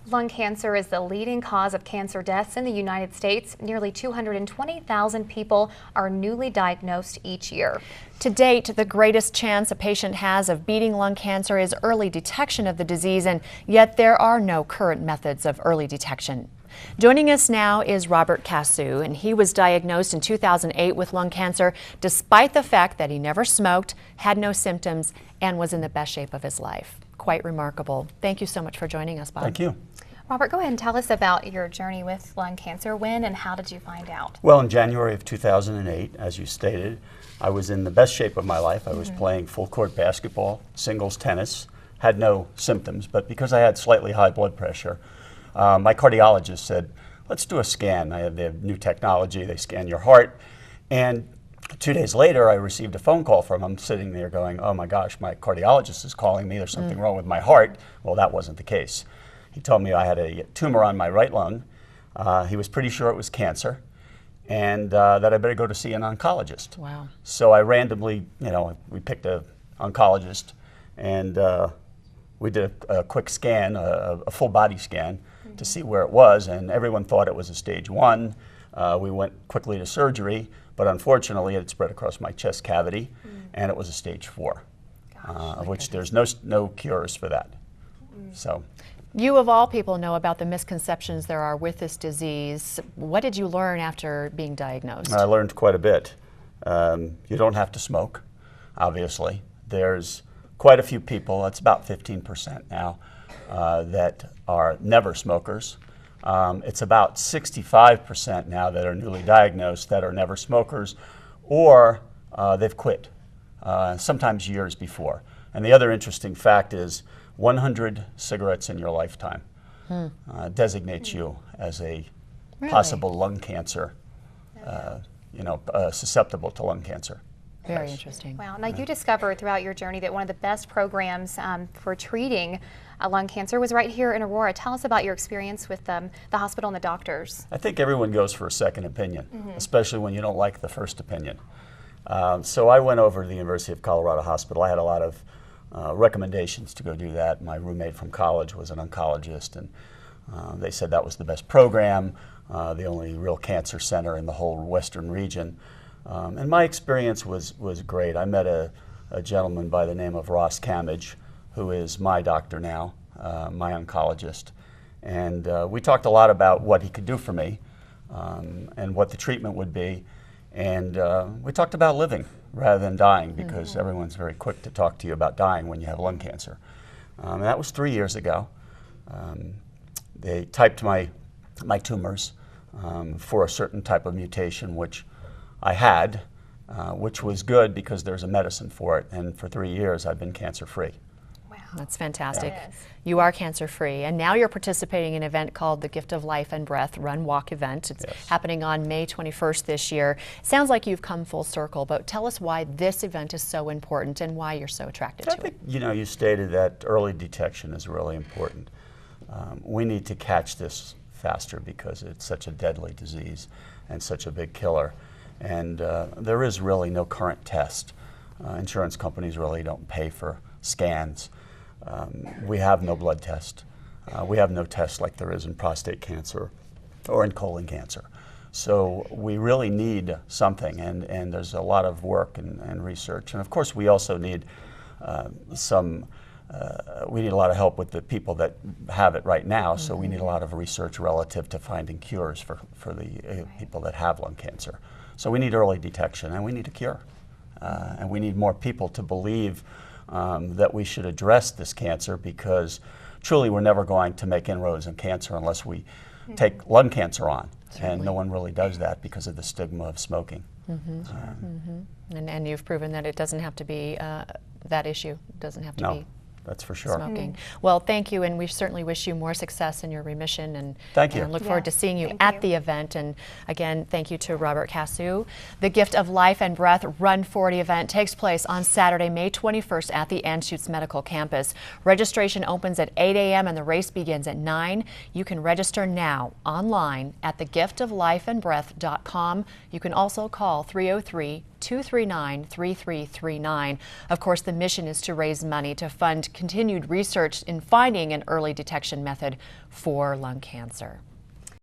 Lung cancer is the leading cause of cancer deaths in the United States. Nearly 220,000 people are newly diagnosed each year. To date, the greatest chance a patient has of beating lung cancer is early detection of the disease, and yet there are no current methods of early detection. Joining us now is Robert Casu, and he was diagnosed in 2008 with lung cancer despite the fact that he never smoked, had no symptoms, and was in the best shape of his life. Quite remarkable. Thank you so much for joining us, Bob. Thank you. Robert, go ahead and tell us about your journey with lung cancer. When and how did you find out? Well, in January of 2008, as you stated, I was in the best shape of my life. I was playing full court basketball, singles tennis, had no symptoms, but because I had slightly high blood pressure, my cardiologist said, let's do a scan. They have new technology, they scan your heart. And 2 days later, I received a phone call from him sitting there going, oh my gosh, my cardiologist is calling me, there's something wrong with my heart. Well, that wasn't the case. He told me I had a tumor on my right lung. He was pretty sure it was cancer, and that I better go to see an oncologist. Wow. So I randomly, we picked an oncologist, and we did a quick scan, a full body scan, to see where it was, and everyone thought it was a stage 1. We went quickly to surgery, but unfortunately it spread across my chest cavity, and it was a stage 4, of which there's no cures for that. So. You of all people know about the misconceptions there are with this disease. What did you learn after being diagnosed? I learned quite a bit. You don't have to smoke, obviously. There's quite a few people, that's about 15% now, that are never smokers. It's about 65% now that are newly diagnosed that are never smokers, or they've quit, sometimes years before. And the other interesting fact is 100 cigarettes in your lifetime designates you as a possible lung cancer, susceptible to lung cancer. Very interesting. Wow. Now, you discovered throughout your journey that one of the best programs for treating lung cancer was right here in Aurora. Tell us about your experience with the hospital and the doctors. I think everyone goes for a second opinion, especially when you don't like the first opinion. So I went over to the University of Colorado Hospital. I had a lot of recommendations to go do that. My roommate from college was an oncologist, and they said that was the best program, the only real cancer center in the whole western region. And my experience was great. I met a gentleman by the name of Ross Camage, who is my doctor now, my oncologist. And we talked a lot about what he could do for me and what the treatment would be. And we talked about living rather than dying, because everyone's very quick to talk to you about dying when you have lung cancer. And that was 3 years ago. They typed my tumors for a certain type of mutation, which I had, which was good because there's a medicine for it. And for 3 years, I've been cancer-free. Wow. That's fantastic. Yes. You are cancer-free, and now you're participating in an event called the Gift of Life and Breath Run Walk event. It's happening on May 21st this year. Sounds like you've come full circle, but tell us why this event is so important and why you're so attracted to it. You stated that early detection is really important. We need to catch this faster because it's such a deadly disease and such a big killer. And there is really no current test. Insurance companies really don't pay for scans. We have no blood test. We have no test like there is in prostate cancer or in colon cancer. So we really need something, and there's a lot of work and research. And of course, we also need we need a lot of help with the people that have it right now, so we need a lot of research relative to finding cures for the people that have lung cancer. So we need early detection, and we need a cure. And we need more people to believe that we should address this cancer, because truly we're never going to make inroads in cancer unless we take lung cancer on. And no one really does that because of the stigma of smoking. And you've proven that it doesn't have to be that issue. It doesn't have to be that's for sure. Smoking. Well, thank you, and we certainly wish you more success in your remission, and thank you. And look forward to seeing you at the event. And again, thank you to Robert Casu. The Gift of Life and Breath Run 40 event takes place on Saturday, May 21st at the Anschutz Medical Campus. Registration opens at 8 a.m. and the race begins at 9. You can register now online at thegiftoflifeandbreath.com. You can also call 303-239-3339. Of course, the mission is to raise money to fund continued research in finding an early detection method for lung cancer.